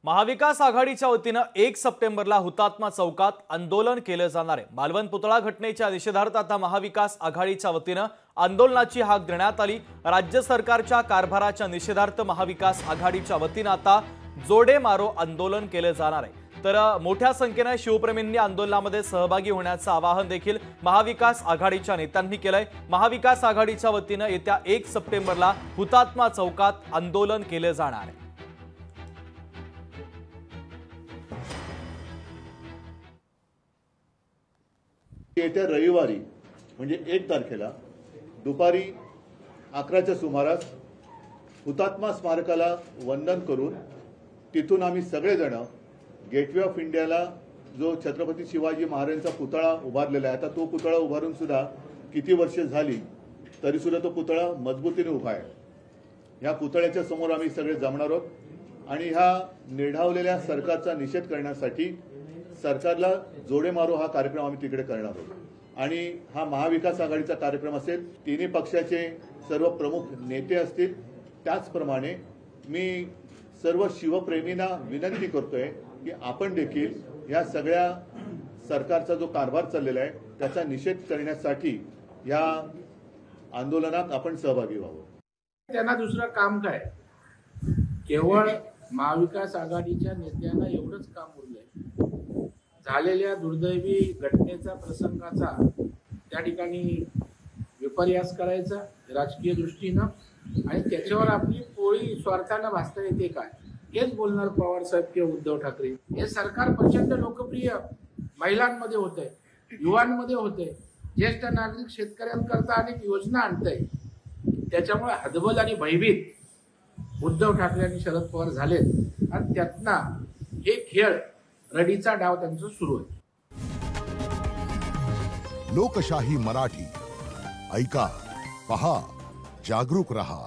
महाविकास आघाडीच्या वतीनं 1 सप्टेंबरला हुतात्मा चौकात आंदोलन केलं जाणार आहे। मालवण पुतळा घटनेच्या निषेधार्थ आता महाविकास आघाडीच्या वतीनं आंदोलनाची हाक देण्यात आली। राज्य सरकारच्या कारभाराच्या निषेधार्थ महाविकास आघाडीच्या वतीनं आता जोडे मारो आंदोलन केलं जाणार आहे। तर मोठ्या संख्येने शिवप्रेमींनी आंदोलनामध्ये सहभागी होण्याचं आवाहन देखील महाविकास आघाडीच्या नेत्यांनी केलंय। महाविकास आघाडीच्या वतीनं येत्या 1 सप्टेंबरला हुतात्मा चौकात आंदोलन केलं जाणार आहे। येत्या रविवारी म्हणजे 1 तारखेला दुपारी 11च्या सुमारास हुतात्मा स्मारकाला वंदन करून तिथून आम्ही सगळेजण गेटवे ऑफ इंडियाला जो छत्रपती शिवाजी महाराजांचा पुतळा उभारलेला आहे, आता तो पुतळा उभारून सुद्धा किती वर्ष झाली तरी सुद्धा तो पुतळा मजबूतीने उभा आहे। या पुतळ्याच्या समोर आम्ही सगळे जमणार आहोत आणि ह्या निर्ढावलेल्या सरकारचा निषेध करण्यासाठी सरकारला जोडे मारो हा कार्यक्रम आम्ही तिकडे करणार आहोत। आणि हा महाविकास आघाडीचा कार्यक्रम असेल, तिन्ही पक्षाचे सर्व प्रमुख नेते असतील। त्याचप्रमाणे मी सर्व शिवप्रेमींना विनंती करतोय की आपण देखील या सगळ्या सरकारचा जो कारभार चाललेला आहे त्याचा निषेध करण्यासाठी या आंदोलनात आपण सहभागी व्हावं। त्यांना दुसरं काम काय, केवळ महाविकास आघाडीच्या नेत्यांना एवढंच काम उरलंय। झालेल्या दुर्दैवी घटनेचा प्रसंगाचा त्या ठिकाणी विपर्यास करायचा राजकीय दृष्टीनं आणि त्याच्यावर आपली पोळी स्वार्थानं भासता येते काय हेच बोलणार पवार साहेब किंवा उद्धव ठाकरे। हे सरकार प्रचंड लोकप्रिय महिलांमध्ये होतंय, युवांमध्ये होतंय, ज्येष्ठ नागरिक शेतकऱ्यांकरता अनेक योजना आणतंय। त्याच्यामुळे हतबल आणि भयभीत उद्धव ठाकरे आणि शरद पवार झालेत आणि त्यातनं हे खेळ रडीचा डाव त्यांचा सुरू आहे। लोकशाही मराठी ऐका, पहा, जागरूक रहा।